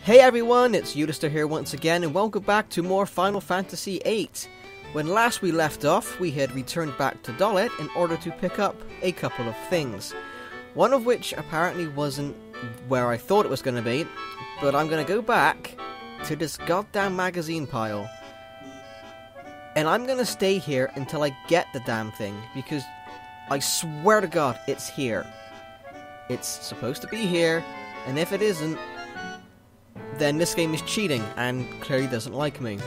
Hey everyone, it's Eudister here once again, and welcome back to more Final Fantasy VIII. When last we left off, we had returned back to Dolet in order to pick up a couple of things. One of which apparently wasn't where I thought it was going to be, but I'm going to go back to this goddamn magazine pile. And I'm going to stay here until I get the damn thing, because I swear to God, it's here. It's supposed to be here, and if it isn't, then this game is cheating and clearly doesn't like me.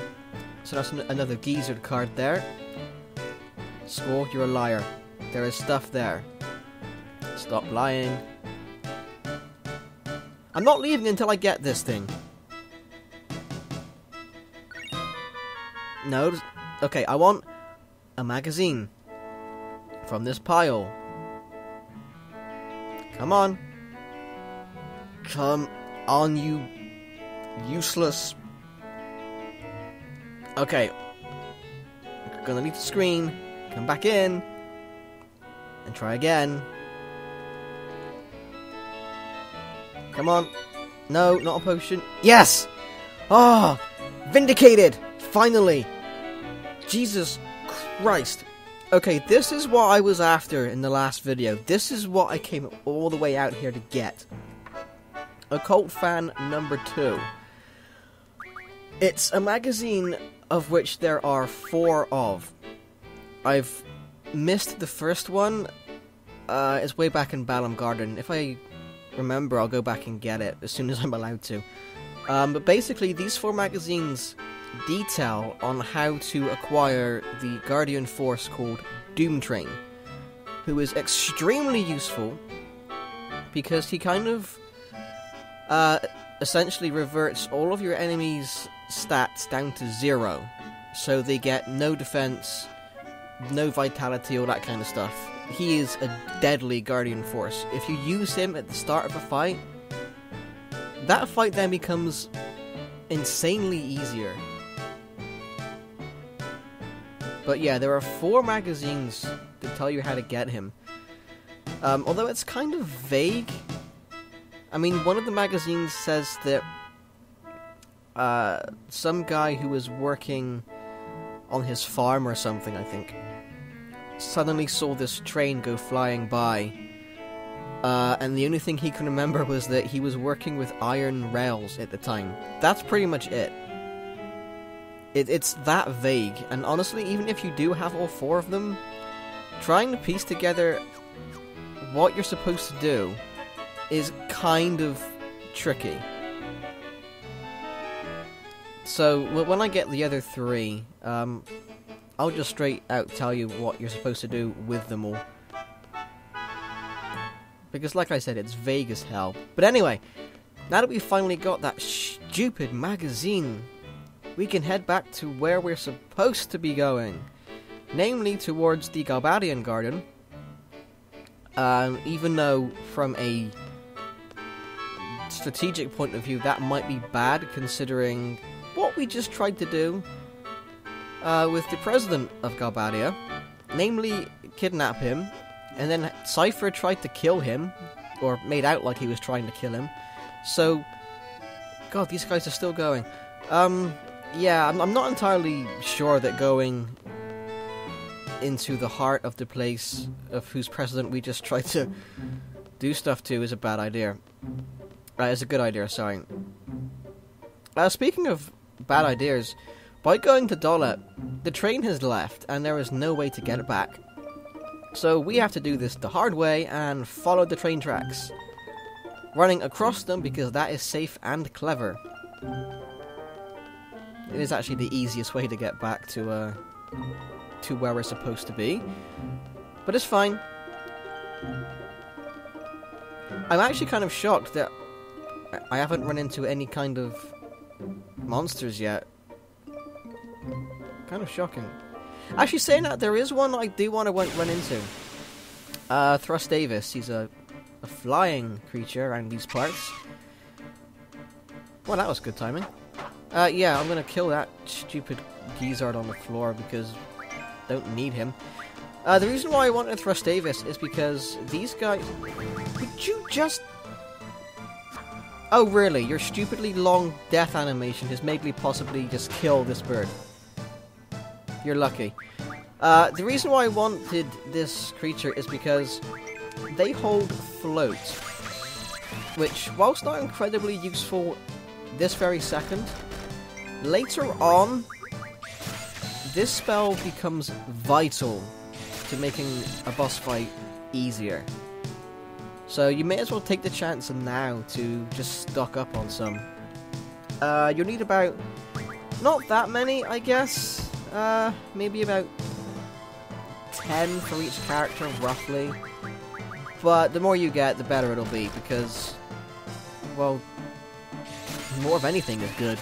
So that's another geezered card there. Score, you're a liar. There is stuff there. Stop lying. I'm not leaving until I get this thing. No, okay, I want a magazine from this pile. Come on. Come on, you useless. Okay. Gonna leave the screen, come back in, and try again. Come on. No, not a potion. Yes! Ah! Oh, vindicated! Finally! Jesus Christ. Okay, this is what I was after in the last video. This is what I came all the way out here to get. Occult Fan number 2. It's a magazine of which there are 4 of. I've missed the first one. It's way back in Balamb Garden. If I remember, I'll go back and get it as soon as I'm allowed to. But basically, these 4 magazines detail on how to acquire the Guardian Force called Doom Train, who is extremely useful because he kind of essentially reverts all of your enemies' stats down to 0. So they get no defense, no vitality, all that kind of stuff. He is a deadly Guardian Force. If you use him at the start of a fight, that fight then becomes insanely easier. But yeah, there are 4 magazines that tell you how to get him. Although it's kind of vague. I mean, one of the magazines says that some guy who was working on his farm or something, I think, suddenly saw this train go flying by. And the only thing he can remember was that he was working with iron rails at the time. That's pretty much it. It's that vague, and honestly, even if you do have all 4 of them, trying to piece together what you're supposed to do is kind of tricky. So, when I get the other 3, I'll just straight out tell you what you're supposed to do with them all. Because like I said, it's vague as hell. But anyway, now that we've finally got that stupid magazine, we can head back to where we're supposed to be going. Namely, towards the Galbadian Garden. Even though, from a strategic point of view, that might be bad, considering what we just tried to do with the president of Galbadia. Namely, kidnap him, and then Cypher tried to kill him, or made out like he was trying to kill him. So, God, these guys are still going. Yeah, I'm not entirely sure that going into the heart of the place of whose president we just tried to do stuff to is a bad idea. It's a good idea, sorry. Speaking of bad ideas, by going to Dolet, the train has left and there is no way to get it back. So we have to do this the hard way and follow the train tracks, running across them because that is safe and clever. It is actually the easiest way to get back to where we're supposed to be. But it's fine. I'm actually kind of shocked that I haven't run into any kind of monsters yet. Kind of shocking. Actually, saying that, there is one I do want to run into. Thrustavis. He's a flying creature around these parts. Well, that was good timing. Yeah, I'm gonna kill that stupid Geezard on the floor because I don't need him. The reason why I wanted Thrustavis is because these guys... Would you just... Oh really? Your stupidly long death animation has made me possibly just kill this bird. You're lucky. The reason why I wanted this creature is because they hold float, which, whilst not incredibly useful this very second, later on, this spell becomes vital to making a boss fight easier. So you may as well take the chance now to just stock up on some. You'll need about, not that many, I guess, maybe about 10 for each character, roughly. But the more you get, the better it'll be, because, well, more of anything is good.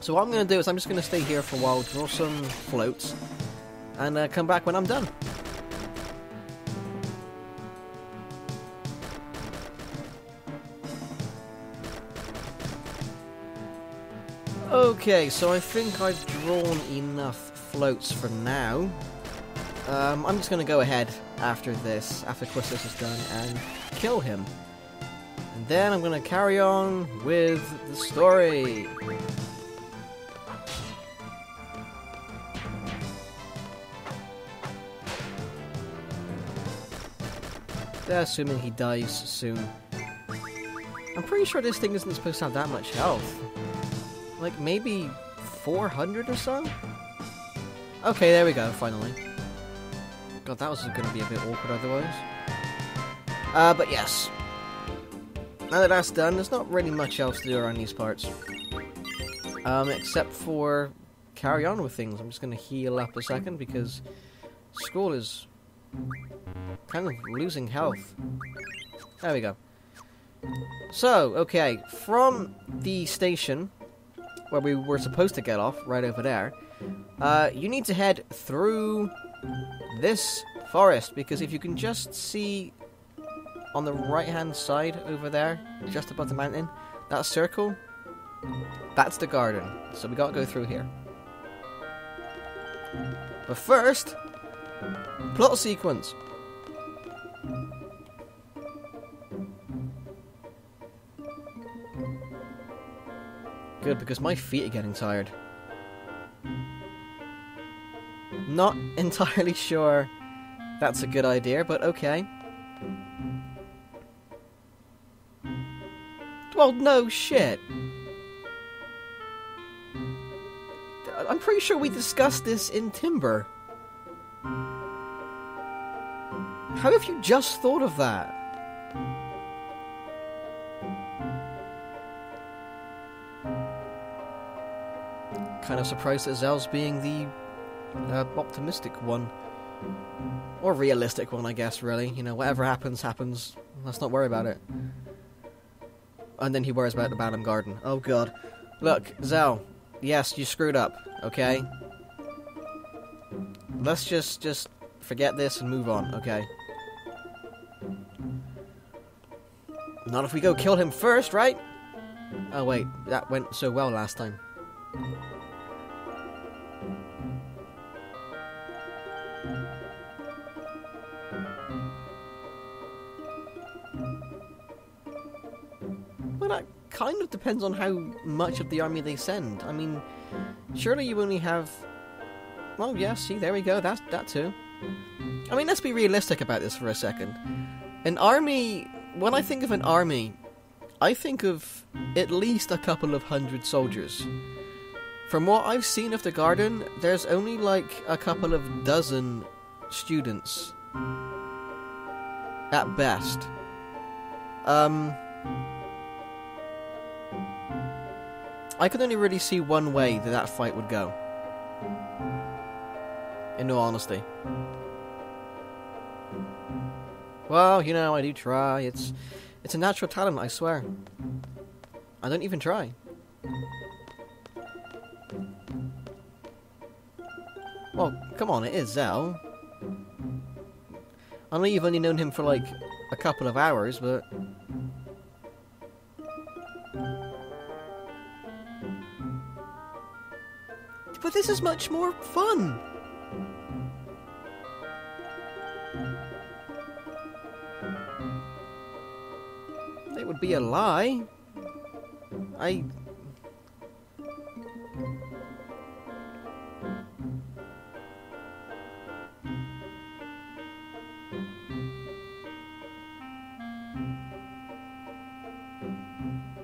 So what I'm going to do is I'm just going to stay here for a while, draw some floats, and come back when I'm done. Okay, so I think I've drawn enough floats for now. I'm just going to go ahead after this, after Quistis is done, and kill him. And then I'm going to carry on with the story. Assuming he dies soon. I'm pretty sure this thing isn't supposed to have that much health. Like, maybe 400 or so? Okay, there we go, finally. God, that was going to be a bit awkward otherwise. But yes. Now that that's done, there's not really much else to do around these parts. Except for carry on with things. I'm just going to heal up a second because Skull is kind of losing health. There we go. So, okay, from the station where we were supposed to get off, right over there, you need to head through this forest, because if you can just see on the right hand side over there, just above the mountain, that circle, that's the garden. So we gotta go through here. But first, plot sequence. Good, because my feet are getting tired. Not entirely sure that's a good idea, but okay. Well, no shit. I'm pretty sure we discussed this in Timber. How have you just thought of that? Kind of surprised that Zell's being the optimistic one. Or realistic one, I guess, really. You know, whatever happens, happens. Let's not worry about it. And then he worries about the Badham Garden. Oh god. Look, Zell. Yes, you screwed up, okay? Let's just forget this and move on, okay? Not if we go kill him first, right? Oh wait, that went so well last time. Well, that kind of depends on how much of the army they send. I mean, surely you only have... Well, yeah, see, there we go, that too. I mean, let's be realistic about this for a second. An army... When I think of an army, I think of at least a couple of hundred soldiers. From what I've seen of the garden, there's only like a couple of dozen students. At best. I can only really see one way that fight would go. In all honesty. Well, you know, I do try. It's a natural talent, I swear. I don't even try. Well, come on, it is Zell. I know you've only known him for like a couple of hours, but... But this is much more fun! It would be a lie I...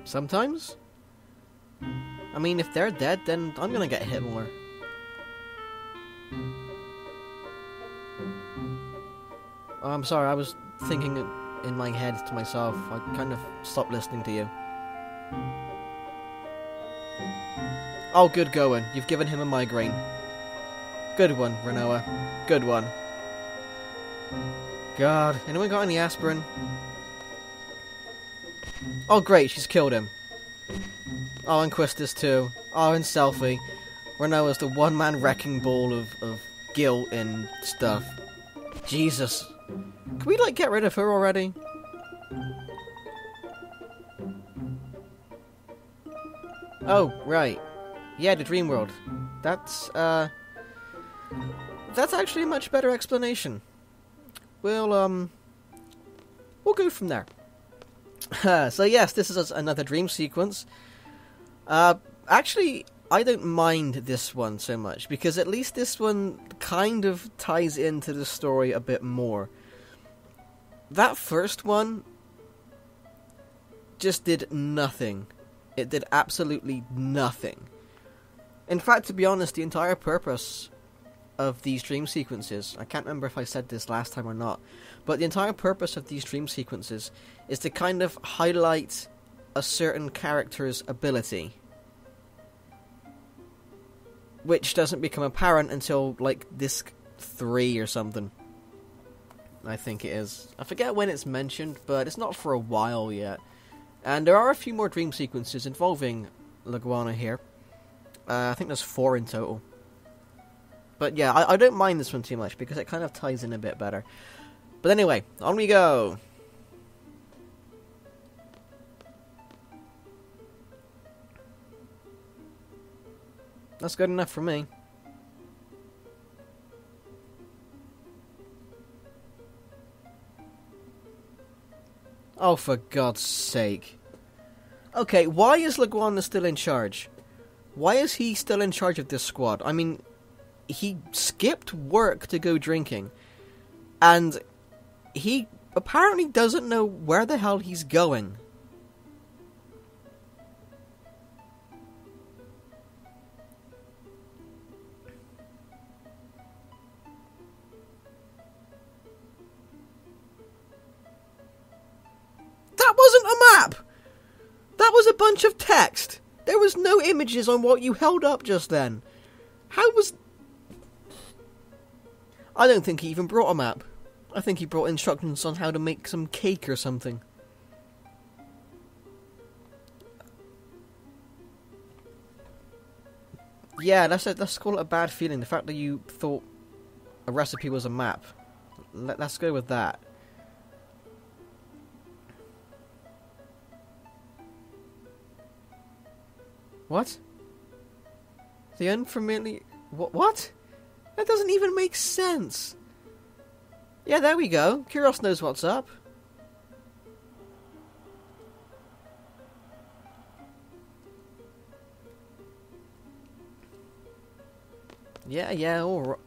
Sometimes? I mean, if they're dead, then I'm gonna get hit more. Oh, I'm sorry, I was thinking in my head to myself. I kind of stopped listening to you. Oh, good going. You've given him a migraine. Good one, Rinoa. Good one. God, anyone got any aspirin? Oh great, she's killed him. Oh, and Quistis too. Oh, and Selphie. Rinoa's the one-man wrecking ball of guilt and stuff. Jesus. Can we, like, get rid of her already? Oh, right. Yeah, the dream world. That's actually a much better explanation. We'll go from there. So yes, this is another dream sequence. Actually, I don't mind this one so much, because at least this one kind of ties into the story a bit more. That first one just did nothing. It did absolutely nothing. In fact, to be honest, the entire purpose of these dream sequences, I can't remember if I said this last time or not, but the entire purpose of these dream sequences is to kind of highlight a certain character's ability, which doesn't become apparent until, like, disc 3 or something. I think it is. I forget when it's mentioned, but it's not for a while yet. And there are a few more dream sequences involving Laguana here. I think there's 4 in total. But yeah, I don't mind this one too much, because it kind of ties in a bit better. But anyway, on we go! That's good enough for me. Oh, for God's sake. Okay, why is Laguana still in charge? Why is he still in charge of this squad? I mean, he skipped work to go drinking. And he apparently doesn't know where the hell he's going. That wasn't a map! That was a bunch of text! There was no images on what you held up just then. How was... I don't think he even brought a map. I think he brought instructions on how to make some cake or something. Yeah, let's call it a bad feeling. The fact that you thought a recipe was a map. Let's go with that. What? The unfamiliar... What? That doesn't even make sense. Yeah, there we go. Kyros knows what's up. Yeah, alright.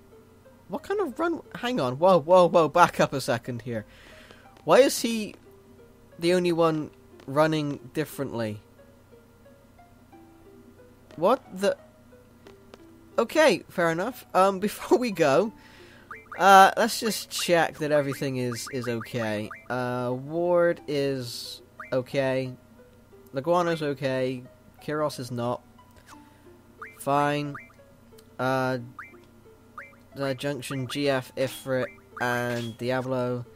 What kind of run... Hang on. Whoa. Back up a second here. Why is he the only one running differently? What the... Okay, fair enough. Before we go, let's just check that everything is okay. Ward is okay. Laguana's okay. Kyros is not. Fine. The Junction, GF, Ifrit, and Diablo.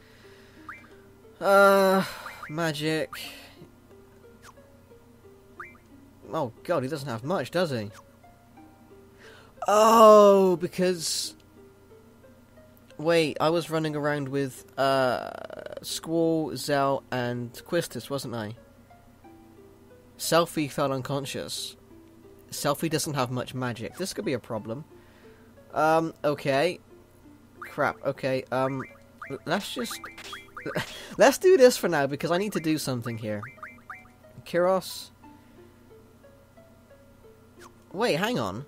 Magic. Oh god, he doesn't have much, does he? Oh, because... Wait, I was running around with Squall, Zell, and Quistis, wasn't I? Selphie fell unconscious. Selphie doesn't have much magic. This could be a problem. Okay. Crap, okay, let's just... let's do this for now, because I need to do something here. Kyros. Wait, hang on.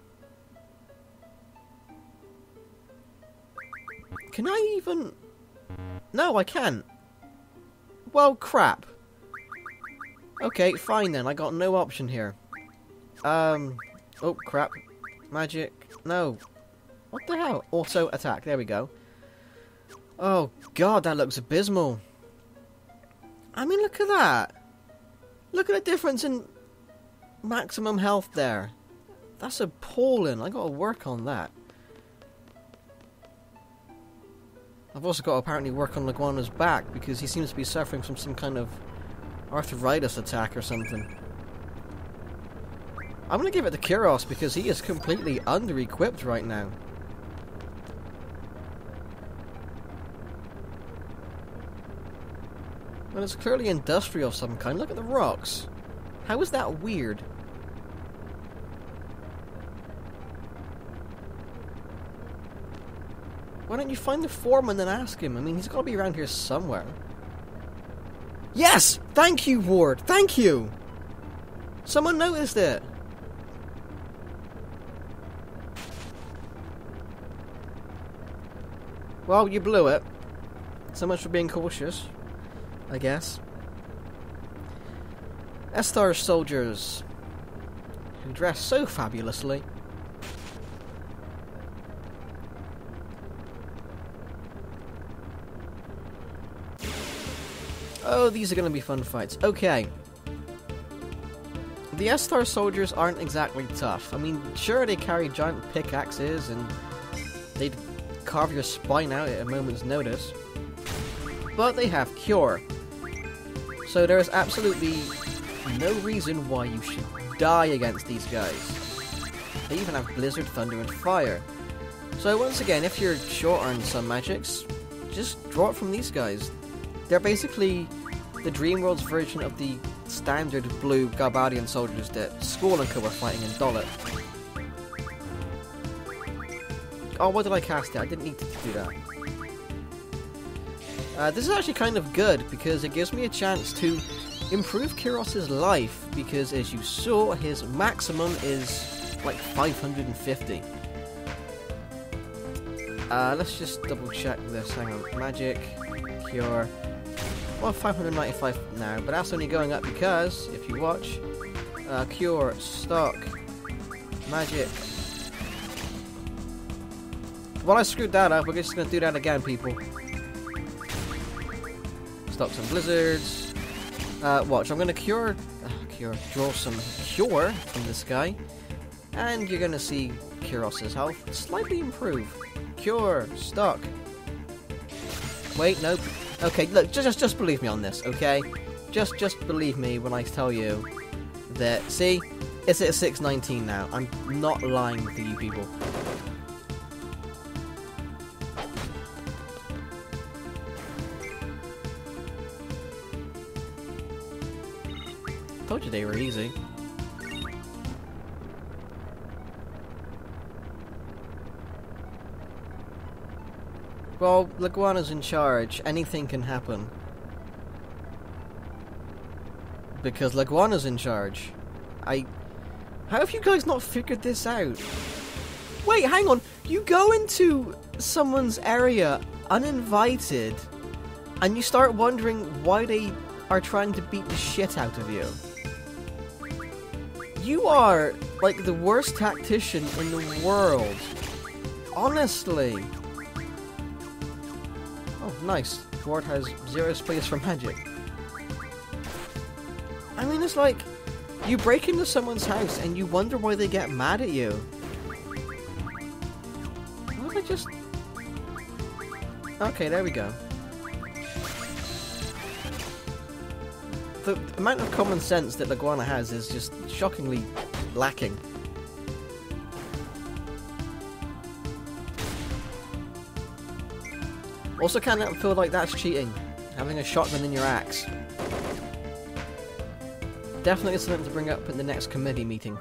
Can I even... No, I can't. Well, crap. Okay, fine then. I got no option here. Oh, crap. Magic. No. What the hell? Auto attack. There we go. Oh, God, that looks abysmal. I mean, look at that. Look at the difference in maximum health there. That's appalling. I gotta work on that. I've also got to apparently work on Leguana's back because he seems to be suffering from some kind of arthritis attack or something. I'm gonna give it to Kyros because he is completely under-equipped right now. Well, it's clearly industrial of some kind. Look at the rocks. How is that weird? Why don't you find the foreman and ask him? I mean, he's got to be around here somewhere. Yes! Thank you, Ward! Thank you! Someone noticed it! Well, you blew it. So much for being cautious, I guess. Esthar soldiers, who dress so fabulously. Oh, these are going to be fun fights. Okay. The Esthar soldiers aren't exactly tough. I mean, sure, they carry giant pickaxes and they'd carve your spine out at a moment's notice. But they have Cure. So there is absolutely no reason why you should die against these guys. They even have Blizzard, Thunder, and Fire. So once again, if you're short on some magics, just draw it from these guys. They're basically the Dreamworld's version of the standard blue Garbadian soldiers that Squall and Co were fighting in Dollet. Oh, what did I cast it? I didn't need to do that. This is actually kind of good because it gives me a chance to improve Kyros' life because, as you saw, his maximum is like 550. Let's just double check this. Hang on. Magic, Cure. Well, 595 now, but that's only going up because, if you watch, Cure, Stock, Magic. Well, I screwed that up. We're just going to do that again, people. Stop some blizzards. Watch, I'm going to draw some Cure from this guy. And you're going to see Kyros' health slightly improve. Cure, Stock. Wait, nope. Okay, look, just believe me on this, okay? Just believe me when I tell you that, see? It's at 619 now. I'm not lying to you people. Told you they were easy. Well, Leguana's in charge. Anything can happen. Because Leguana's in charge. How have you guys not figured this out? Wait, hang on. You go into someone's area uninvited, and you start wondering why they are trying to beat the shit out of you. You are, like, the worst tactician in the world. Honestly. Oh, nice. Ward has 0 space for magic. I mean, it's like, you break into someone's house and you wonder why they get mad at you. Why don't I just... Okay, there we go. The amount of common sense that Leguana has is just shockingly lacking. Also, can't feel like that's cheating, having a shotgun in your axe. Definitely something to bring up in the next committee meeting.